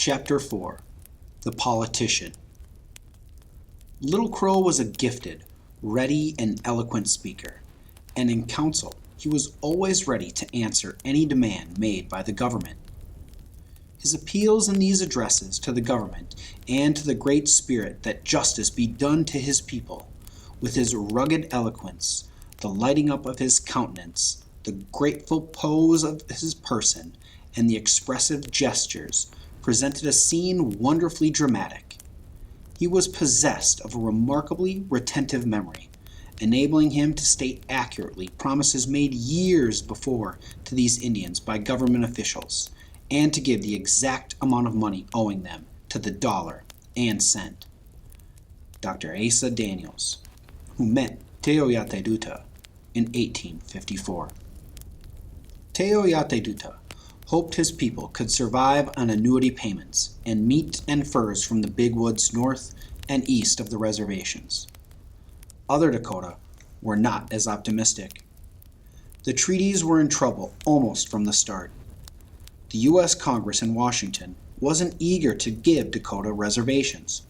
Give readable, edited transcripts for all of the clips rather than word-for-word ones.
Chapter 4 The Politician. Little Crow was a gifted, ready, and eloquent speaker, and in council he was always ready to answer any demand made by the government. His appeals in these addresses to the government and to the Great Spirit that justice be done to his people, with his rugged eloquence, the lighting up of his countenance, the grateful pose of his person, and the expressive gestures, presented a scene wonderfully dramatic. He was possessed of a remarkably retentive memory, enabling him to state accurately promises made years before to these Indians by government officials, and to give the exact amount of money owing them to the dollar and cent. Dr. Asa Daniels, who met Teoyateduta in 1854. Teoyateduta hoped his people could survive on annuity payments and meat and furs from the big woods north and east of the reservations. Other Dakota were not as optimistic. The treaties were in trouble almost from the start. The U.S. Congress in Washington wasn't eager to give Dakota reservations.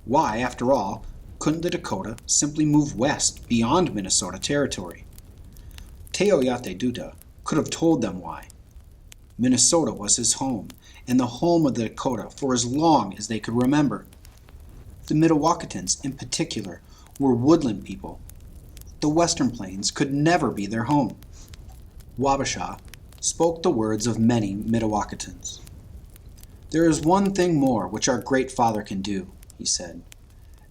Why, after all, couldn't the Dakota simply move west beyond Minnesota territory? Teoyateduta could have told them why. Minnesota was his home, and the home of the Dakota for as long as they could remember. The Mdewakanton, in particular, were woodland people. The Western Plains could never be their home. Wabasha spoke the words of many Mdewakantons. "There is one thing more which our great father can do," he said.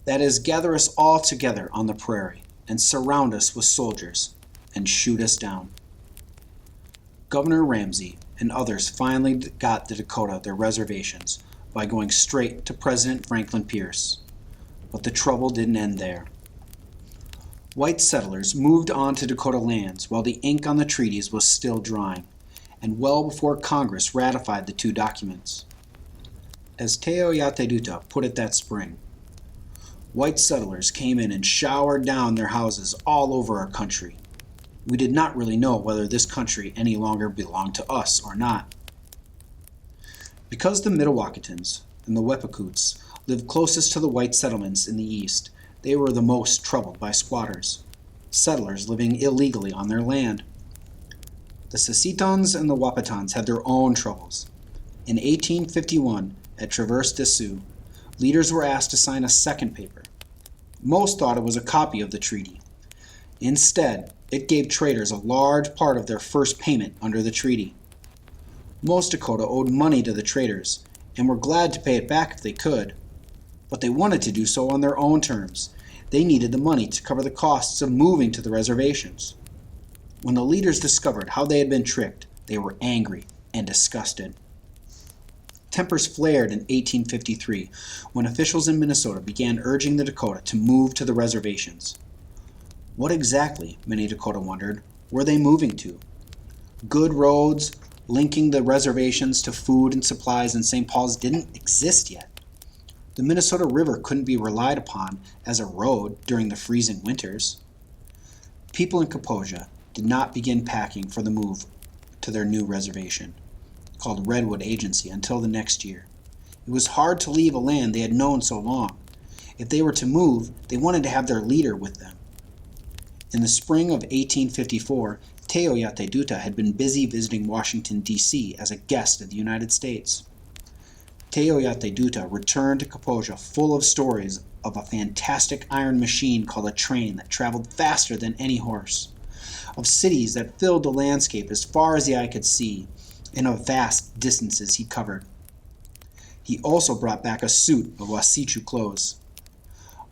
"That is, gather us all together on the prairie, and surround us with soldiers, and shoot us down." Governor Ramsey and others finally got the Dakota their reservations by going straight to President Franklin Pierce. But the trouble didn't end there. White settlers moved on to Dakota lands while the ink on the treaties was still drying, and well before Congress ratified the two documents. As Teoyateduta put it that spring, white settlers came in and showered down their houses all over our country. We did not really know whether this country any longer belonged to us or not. Because the Mdewakantons and the Wepakoots lived closest to the white settlements in the east, they were the most troubled by squatters, settlers living illegally on their land. The Sissetons and the Wahpetons had their own troubles. In 1851, at Traverse des Sioux, leaders were asked to sign a second paper. Most thought it was a copy of the treaty. Instead, it gave traders a large part of their first payment under the treaty. Most Dakota owed money to the traders and were glad to pay it back if they could, but they wanted to do so on their own terms. They needed the money to cover the costs of moving to the reservations. When the leaders discovered how they had been tricked, they were angry and disgusted. Tempers flared in 1853 when officials in Minnesota began urging the Dakota to move to the reservations. What exactly, many Dakota wondered, were they moving to? Good roads linking the reservations to food and supplies in St. Paul's didn't exist yet. The Minnesota River couldn't be relied upon as a road during the freezing winters. People in Kaposia did not begin packing for the move to their new reservation, called Redwood Agency, until the next year. It was hard to leave a land they had known so long. If they were to move, they wanted to have their leader with them. In the spring of 1854, Teoyateduta had been busy visiting Washington, D.C. as a guest of the United States. Teoyateduta returned to Kaposia full of stories of a fantastic iron machine called a train that traveled faster than any horse, of cities that filled the landscape as far as the eye could see, and of vast distances he covered. He also brought back a suit of Wasichu clothes.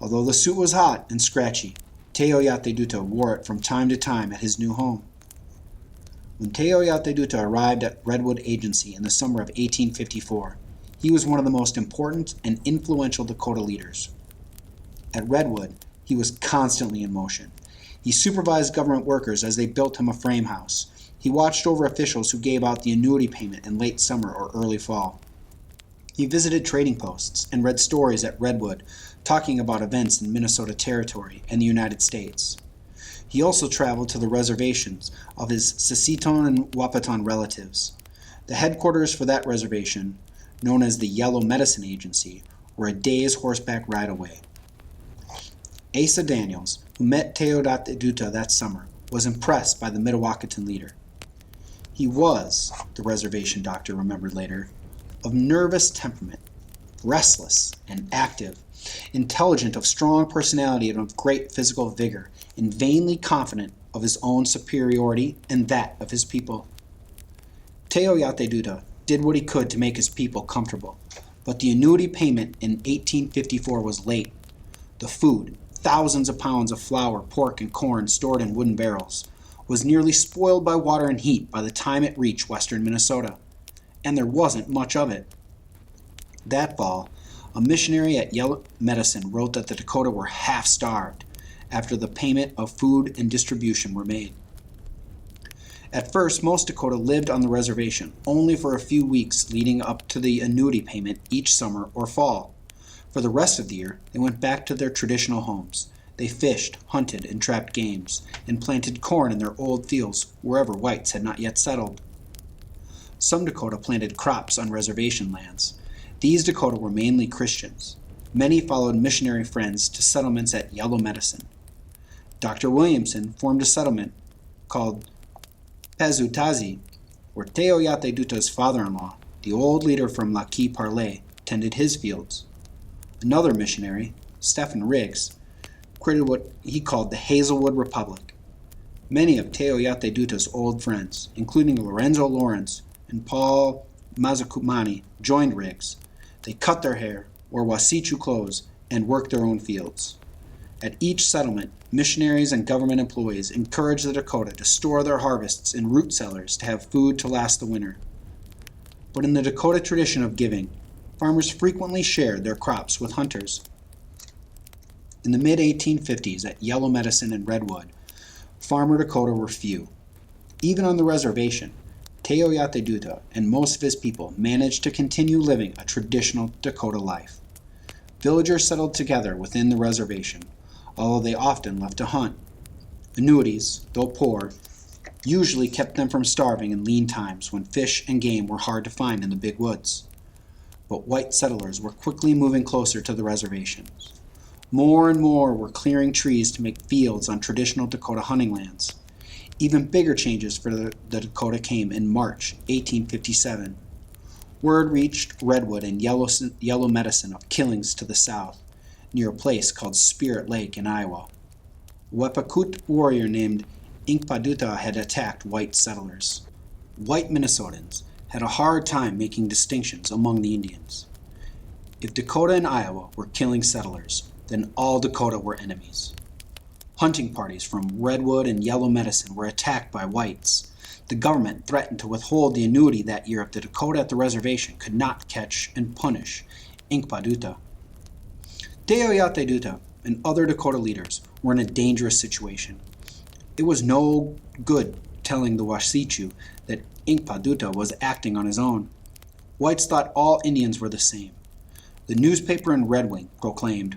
Although the suit was hot and scratchy, Teoyateduta wore it from time to time at his new home. When Teoyateduta arrived at Redwood Agency in the summer of 1854, he was one of the most important and influential Dakota leaders. At Redwood, he was constantly in motion. He supervised government workers as they built him a frame house. He watched over officials who gave out the annuity payment in late summer or early fall. He visited trading posts and read stories at Redwood talking about events in Minnesota Territory and the United States. He also traveled to the reservations of his Sisseton and Wahpeton relatives. The headquarters for that reservation, known as the Yellow Medicine Agency, were a day's horseback ride away. Asa Daniels, who met Teoyate Duta that summer, was impressed by the Mdewakanton leader. He was, the reservation doctor remembered later, of nervous temperament, restless and active, intelligent, of strong personality and of great physical vigor, and vainly confident of his own superiority and that of his people. Teoyate Duta did what he could to make his people comfortable, but the annuity payment in 1854 was late. The food, thousands of pounds of flour, pork, and corn stored in wooden barrels, was nearly spoiled by water and heat by the time it reached western Minnesota, and there wasn't much of it. That fall, a missionary at Yellow Medicine wrote that the Dakota were half-starved after the payment of food and distribution were made. At first, most Dakota lived on the reservation only for a few weeks leading up to the annuity payment each summer or fall. For the rest of the year, they went back to their traditional homes. They fished, hunted, and trapped game, and planted corn in their old fields wherever whites had not yet settled. Some Dakota planted crops on reservation lands. These Dakota were mainly Christians. Many followed missionary friends to settlements at Yellow Medicine. Dr. Williamson formed a settlement called Pezutazi, where Teoyate Duta's father-in-law, the old leader from Lac Qui Parle, tended his fields. Another missionary, Stephen Riggs, created what he called the Hazelwood Republic. Many of Teoyate Duta's old friends, including Lorenzo Lawrence and Paul Mazzucamani, joined Riggs. They cut their hair, wore Wasichu clothes, and worked their own fields. At each settlement, missionaries and government employees encouraged the Dakota to store their harvests in root cellars to have food to last the winter. But in the Dakota tradition of giving, farmers frequently shared their crops with hunters. In the mid-1850s at Yellow Medicine and Redwood, farmer Dakota were few. Even on the reservation, Teoyate Duta and most of his people managed to continue living a traditional Dakota life. Villagers settled together within the reservation, although they often left to hunt. Annuities, though poor, usually kept them from starving in lean times when fish and game were hard to find in the big woods. But white settlers were quickly moving closer to the reservations. More and more were clearing trees to make fields on traditional Dakota hunting lands. Even bigger changes for the Dakota came in March 1857. Word reached Redwood and Yellow Medicine of killings to the south, near a place called Spirit Lake in Iowa. A Wepakut warrior named Inkpaduta had attacked white settlers. White Minnesotans had a hard time making distinctions among the Indians. If Dakota and Iowa were killing settlers, then all Dakota were enemies. Hunting parties from Redwood and Yellow Medicine were attacked by whites. The government threatened to withhold the annuity that year if the Dakota at the reservation could not catch and punish Inkpaduta. Teoyate Duta and other Dakota leaders were in a dangerous situation. It was no good telling the Wasichu that Inkpaduta was acting on his own. Whites thought all Indians were the same. The newspaper in Red Wing proclaimed,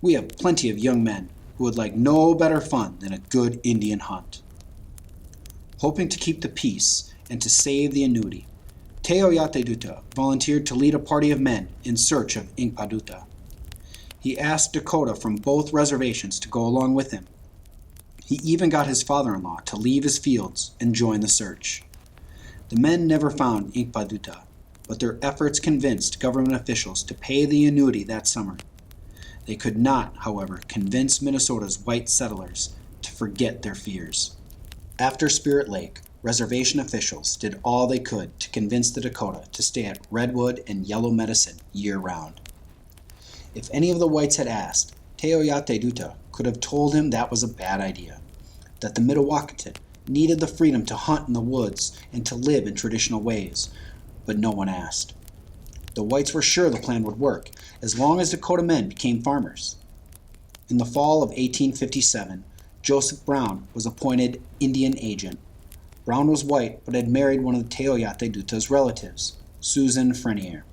"We have plenty of young men who would like no better fun than a good Indian hunt." Hoping to keep the peace and to save the annuity, Teoyate Duta volunteered to lead a party of men in search of Inkpaduta. He asked Dakota from both reservations to go along with him. He even got his father-in-law to leave his fields and join the search. The men never found Inkpaduta, but their efforts convinced government officials to pay the annuity that summer. They could not, however, convince Minnesota's white settlers to forget their fears. After Spirit Lake, reservation officials did all they could to convince the Dakota to stay at Redwood and Yellow Medicine year-round. If any of the whites had asked, Teoyate Duta could have told him that was a bad idea, that the Mdewakanton needed the freedom to hunt in the woods and to live in traditional ways, but no one asked. The whites were sure the plan would work, as long as Dakota men became farmers. In the fall of 1857, Joseph Brown was appointed Indian agent. Brown was white, but had married one of Teoyate Duta's relatives, Susan Frenier.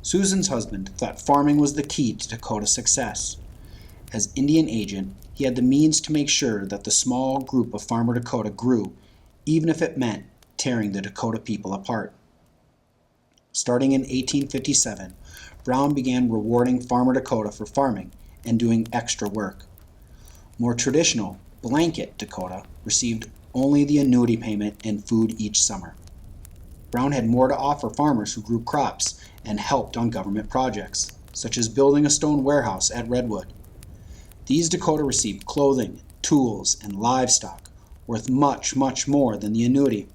Susan's husband thought farming was the key to Dakota success. As Indian agent, he had the means to make sure that the small group of farmer Dakota grew, even if it meant tearing the Dakota people apart. Starting in 1857, Brown began rewarding Farmer Dakota for farming and doing extra work. More traditional, Blanket Dakota received only the annuity payment and food each summer. Brown had more to offer farmers who grew crops and helped on government projects, such as building a stone warehouse at Redwood. These Dakota received clothing, tools, and livestock, worth much, much more than the annuity.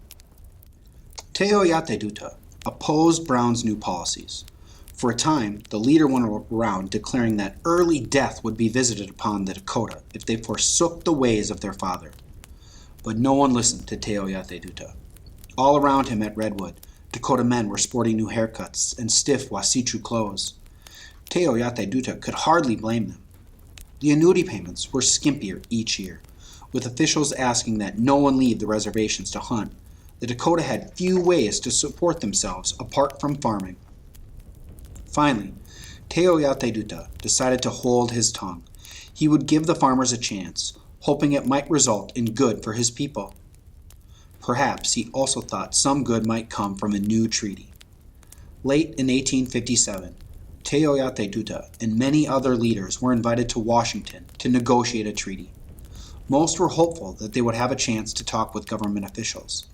Teoyateduta opposed Brown's new policies. For a time, the leader went around declaring that early death would be visited upon the Dakota if they forsook the ways of their father. But no one listened to Teoyateduta. All around him at Redwood, Dakota men were sporting new haircuts and stiff Wasichu clothes. Teoyateduta could hardly blame them. The annuity payments were skimpier each year, with officials asking that no one leave the reservations to hunt. The Dakota had few ways to support themselves apart from farming. Finally, Teoyateduta decided to hold his tongue. He would give the farmers a chance, hoping it might result in good for his people. Perhaps he also thought some good might come from a new treaty. Late in 1857, Teoyateduta and many other leaders were invited to Washington to negotiate a treaty. Most were hopeful that they would have a chance to talk with government officials.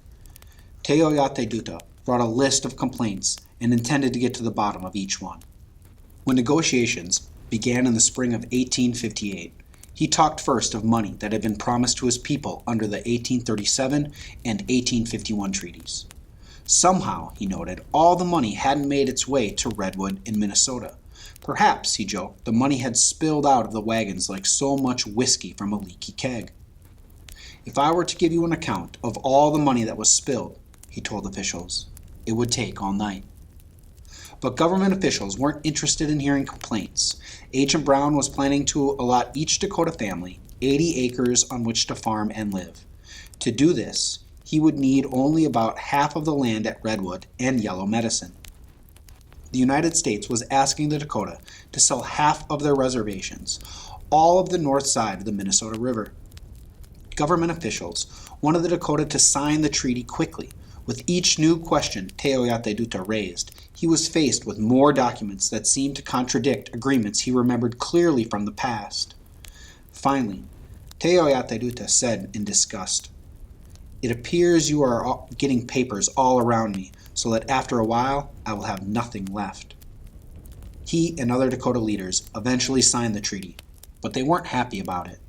Teoyateduta brought a list of complaints and intended to get to the bottom of each one. When negotiations began in the spring of 1858, he talked first of money that had been promised to his people under the 1837 and 1851 treaties. Somehow, he noted, all the money hadn't made its way to Redwood in Minnesota. Perhaps, he joked, the money had spilled out of the wagons like so much whiskey from a leaky keg. If I were to give you an account of all the money that was spilled, he told officials, it would take all night. But government officials weren't interested in hearing complaints. Agent Brown was planning to allot each Dakota family 80 acres on which to farm and live. To do this, he would need only about half of the land at Redwood and Yellow Medicine. The United States was asking the Dakota to sell half of their reservations, all of the north side of the Minnesota River. Government officials wanted the Dakota to sign the treaty quickly. With each new question Teoyateduta raised, he was faced with more documents that seemed to contradict agreements he remembered clearly from the past. Finally, Teoyateduta said in disgust, "It appears you are getting papers all around me, so that after a while I will have nothing left." He and other Dakota leaders eventually signed the treaty, but they weren't happy about it.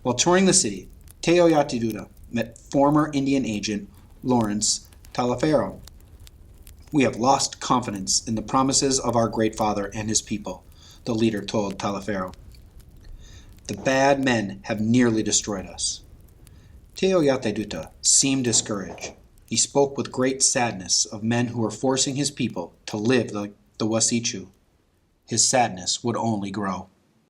While touring the city, Teoyateduta met former Indian agent Lawrence Taliaferro. "We have lost confidence in the promises of our great father and his people," the leader told Taliaferro. "The bad men have nearly destroyed us." Teoyateduta seemed discouraged. He spoke with great sadness of men who were forcing his people to live like the Wasichu. His sadness would only grow.